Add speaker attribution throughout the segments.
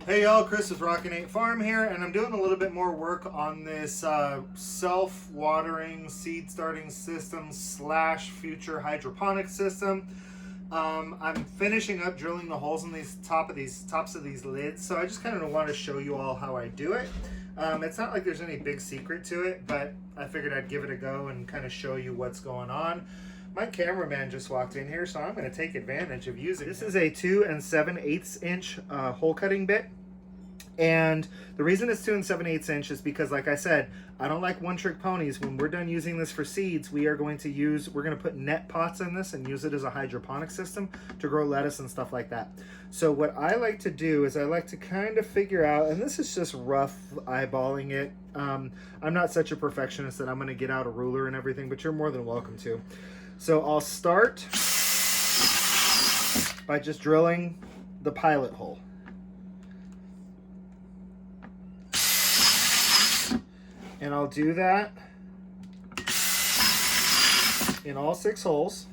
Speaker 1: Hey y'all, Chris with Rockin Farm here, and I'm doing a little bit more work on this self-watering seed starting system slash future hydroponic system. I'm finishing up drilling the holes in these tops of these lids, so I just kind of want to show you all how I do it. It's not like there's any big secret to it, but I figured I'd give it a go and kind of show you what's going on. My cameraman just walked in here, so I'm going to take advantage of using this. Is a 2 7/8 inch hole cutting bit. And the reason it's 2 7/8 inch is because, like I said, I don't like one-trick ponies. When we're done using this for seeds, we're going to put net pots in this and use it as a hydroponic system to grow lettuce and stuff like that. So what I like to do is I like to kind of figure out, and this is just rough eyeballing it. I'm not such a perfectionist that I'm going to get out a ruler and everything, but you're more than welcome to. So I'll start by just drilling the pilot hole. And I'll do that in all 6 holes.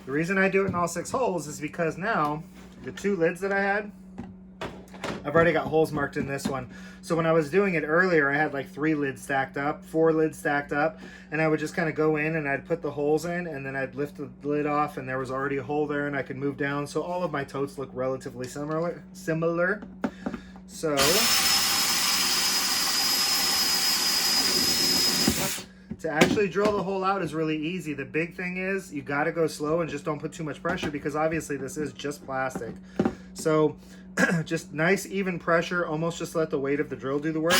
Speaker 1: The reason I do it in all 6 holes is because now the 2 lids that I had, I've already got holes marked in this one. So when I was doing it earlier, I had like 3 lids stacked up, 4 lids stacked up, and I would just kind of go in and I'd put the holes in, and then I'd lift the lid off and there was already a hole there and I could move down. So all of my totes look relatively similar. So to actually drill the hole out is really easy. The big thing is you got to go slow and just don't put too much pressure, because obviously this is just plastic. So just nice even pressure, almost just let the weight of the drill do the work.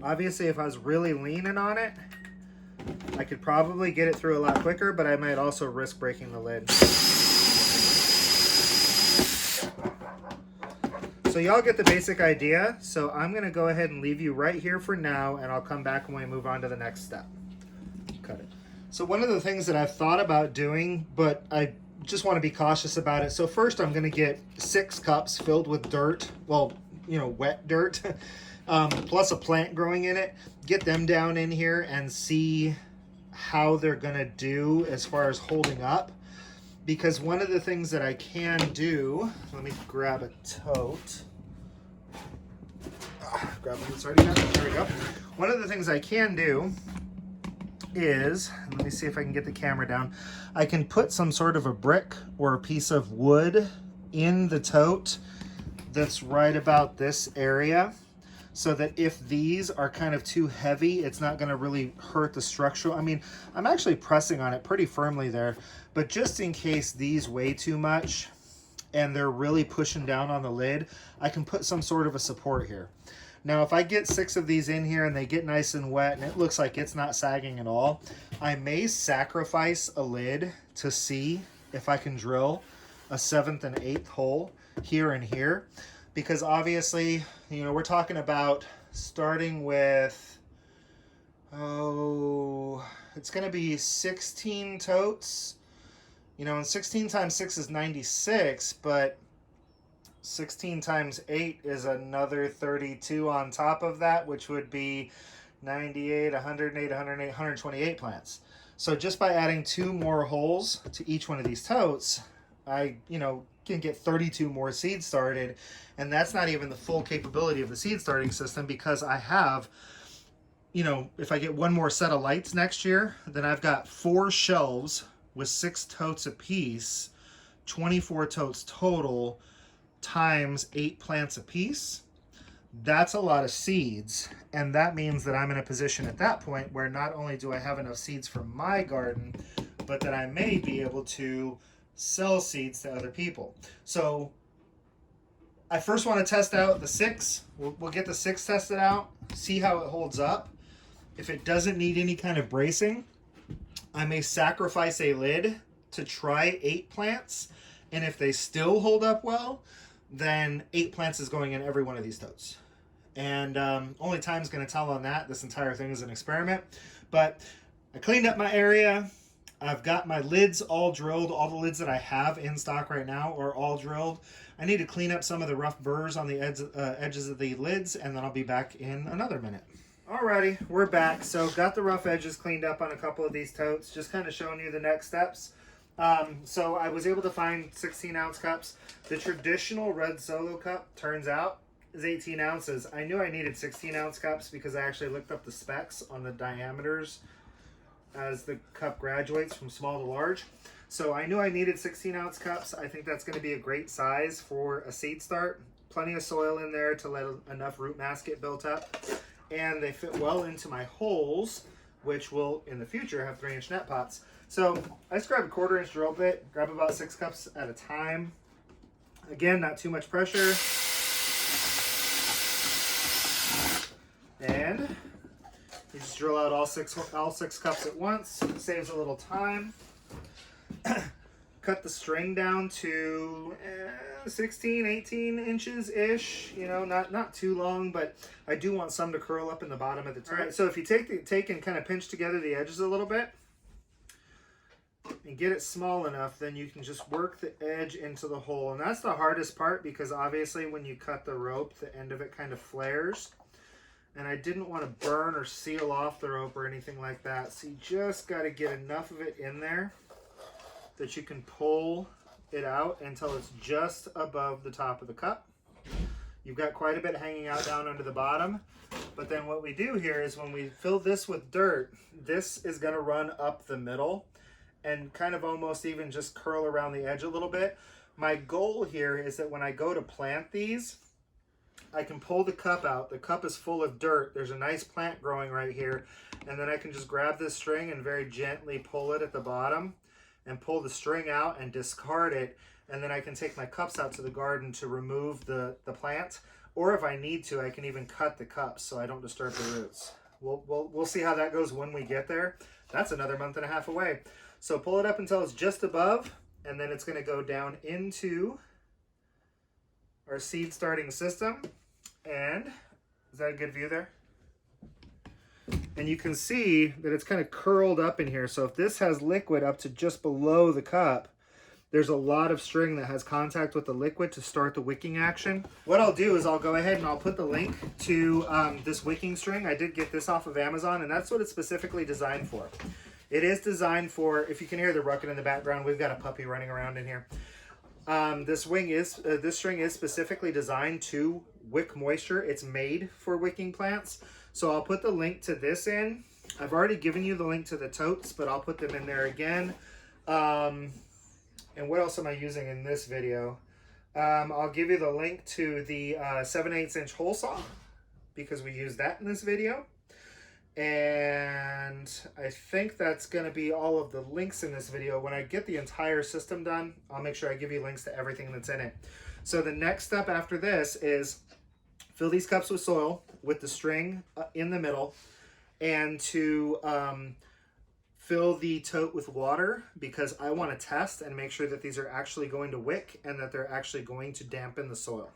Speaker 1: Obviously, if I was really leaning on it, I could probably get it through a lot quicker, but I might also risk breaking the lid. So y'all get the basic idea. So I'm gonna go ahead and leave you right here for now, and I'll come back when we move on to the next step. Cut it. So one of the things that I've thought about doing, but I just want to be cautious about it. So first I'm going to get 6 cups filled with dirt, well, you know, wet dirt, plus a plant growing in it. Get them down in here and see how they're going to do as far as holding up. Because one of the things that I can do, let me grab a tote. Grab one that's already got it. There we go. One of the things I can do is, let me see if I can get the camera down, I can put some sort of a brick or a piece of wood in the tote that's right about this area, so that if these are kind of too heavy, it's not going to really hurt the structure. I mean, I'm actually pressing on it pretty firmly there, but just in case these weigh too much and they're really pushing down on the lid, I can put some sort of a support here. Now, if I get 6 of these in here and they get nice and wet and it looks like it's not sagging at all, I may sacrifice a lid to see if I can drill a 7th and 8th hole here and here. Because obviously, you know, we're talking about starting with, it's going to be 16 totes. You know, and 16 times 6 is 96, but 16 times 8 is another 32 on top of that, which would be 98, 108, 108, 128 plants. So just by adding 2 more holes to each one of these totes, I, you know, can get 32 more seeds started. And that's not even the full capability of the seed starting system, because I have, you know, if I get 1 more set of lights next year, then I've got 4 shelves with 6 totes apiece, 24 totes total, times 8 plants apiece. That's a lot of seeds, and that means that I'm in a position at that point where not only do I have enough seeds for my garden, but that I may be able to sell seeds to other people. So I first want to test out the 6. We'll get the 6 tested out, see how it holds up. If it doesn't need any kind of bracing, I may sacrifice a lid to try 8 plants, and if they still hold up well, then 8 plants is going in every one of these totes. And only time's going to tell on that. This entire thing is an experiment. But I cleaned up my area. I've got my lids all drilled. All the lids that I have in stock right now are all drilled. I need to clean up some of the rough burrs on the edges of the lids, and then I'll be back in another minute. Alrighty, we're back. So got the rough edges cleaned up on a couple of these totes, just kind of showing you the next steps. So I was able to find 16-ounce cups. The traditional red Solo cup, turns out, is 18 ounces. I knew I needed 16-ounce cups because I actually looked up the specs on the diameters as the cup graduates from small to large. So I knew I needed 16-ounce cups. I think that's going to be a great size for a seed start. Plenty of soil in there to let enough root mass get built up. And they fit well into my holes, which will, in the future, have 3-inch net pots. So I just grab a 1/4-inch drill bit, grab about 6 cups at a time. Again, not too much pressure. And you just drill out all six cups at once. Saves a little time. Cut the string down to 16, 18 inches-ish. You know, not too long, but I do want some to curl up in the bottom of the tube. Right, so if you take and kind of pinch together the edges a little bit and get it small enough, then you can just work the edge into the hole. And that's the hardest part because obviously when you cut the rope, the end of it kind of flares. And I didn't want to burn or seal off the rope or anything like that. So you just got to get enough of it in there that you can pull it out until it's just above the top of the cup. You've got quite a bit hanging out down under the bottom. But then what we do here is when we fill this with dirt, this is going to run up the middle and kind of almost even just curl around the edge a little bit. My goal here is that when I go to plant these, I can pull the cup out. The cup is full of dirt. There's a nice plant growing right here. And then I can just grab this string and very gently pull it at the bottom and pull the string out and discard it. And then I can take my cups out to the garden to remove the plant. Or if I need to, I can even cut the cups so I don't disturb the roots. We'll see how that goes when we get there. That's another 1.5 months away. So pull it up until it's just above, and then it's going to go down into our seed starting system. And is that a good view there? And you can see that it's kind of curled up in here. So if this has liquid up to just below the cup, there's a lot of string that has contact with the liquid to start the wicking action. What I'll do is I'll go ahead and I'll put the link to this wicking string. I did get this off of Amazon, and that's what it's specifically designed for. It is designed for, if you can hear the Rockin in the background, we've got a puppy running around in here. This string is specifically designed to wick moisture. It's made for wicking plants. So I'll put the link to this in. I've already given you the link to the totes, but I'll put them in there again. And what else am I using in this video? I'll give you the link to the 7/8 inch hole saw because we use that in this video. And I think that's going to be all of the links in this video. When I get the entire system done, I'll make sure I give you links to everything that's in it. So the next step after this is fill these cups with soil with the string in the middle, and to fill the tote with water because I want to test and make sure that these are actually going to wick and that they're actually going to dampen the soil.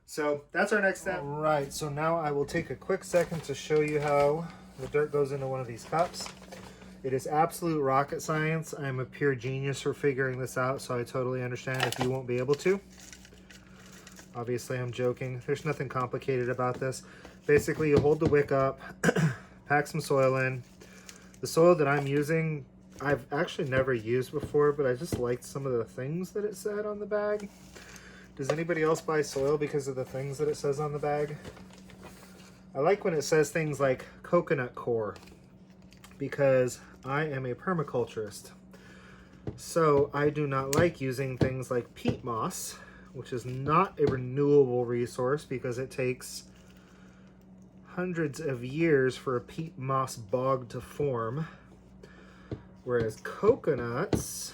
Speaker 1: So that's our next step. All right, so now I will take a quick second to show you how the dirt goes into one of these cups. It is absolute rocket science. I'm a pure genius for figuring this out, so I totally understand if you won't be able to. Obviously, I'm joking. There's nothing complicated about this. Basically, you hold the wick up, pack some soil in. The soil that I'm using, I've actually never used before, but I just liked some of the things that it said on the bag. Does anybody else buy soil because of the things that it says on the bag? I like when it says things like coconut core because I am a permaculturist. So I do not like using things like peat moss, which is not a renewable resource because it takes hundreds of years for a peat moss bog to form, whereas coconuts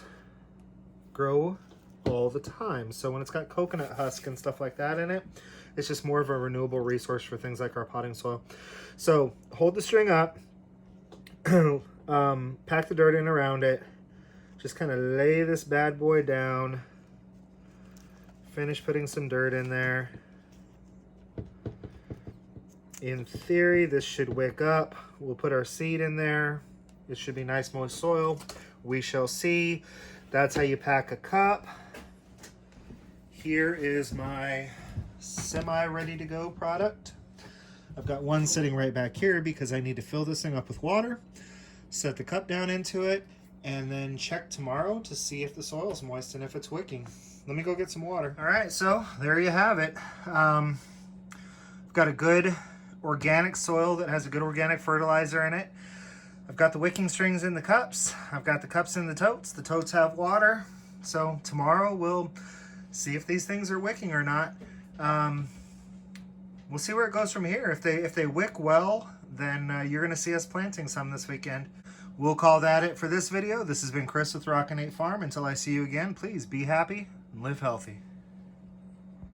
Speaker 1: grow all the time. So when it's got coconut husk and stuff like that in it, it's just more of a renewable resource for things like our potting soil. So hold the string up, pack the dirt in around it, just kind of lay this bad boy down, finish putting some dirt in there. In theory, this should wick up. We'll put our seed in there. It should be nice moist soil. We shall see. That's how you pack a cup. Here is my semi ready to go product. I've got one sitting right back here because I need to fill this thing up with water, set the cup down into it, and then check tomorrow to see if the soil is moist and if it's wicking. Let me go get some water. All right, so there you have it. I've got a good organic soil that has a good organic fertilizer in it. I've got the wicking strings in the cups. I've got the cups in the totes. The totes have water. So tomorrow we'll see if these things are wicking or not. We'll see where it goes from here. If they wick well, then you're gonna see us planting some this weekend. We'll call that it for this video. This has been Chris with Rockin Farm. Until I see you again, please be happy and live healthy.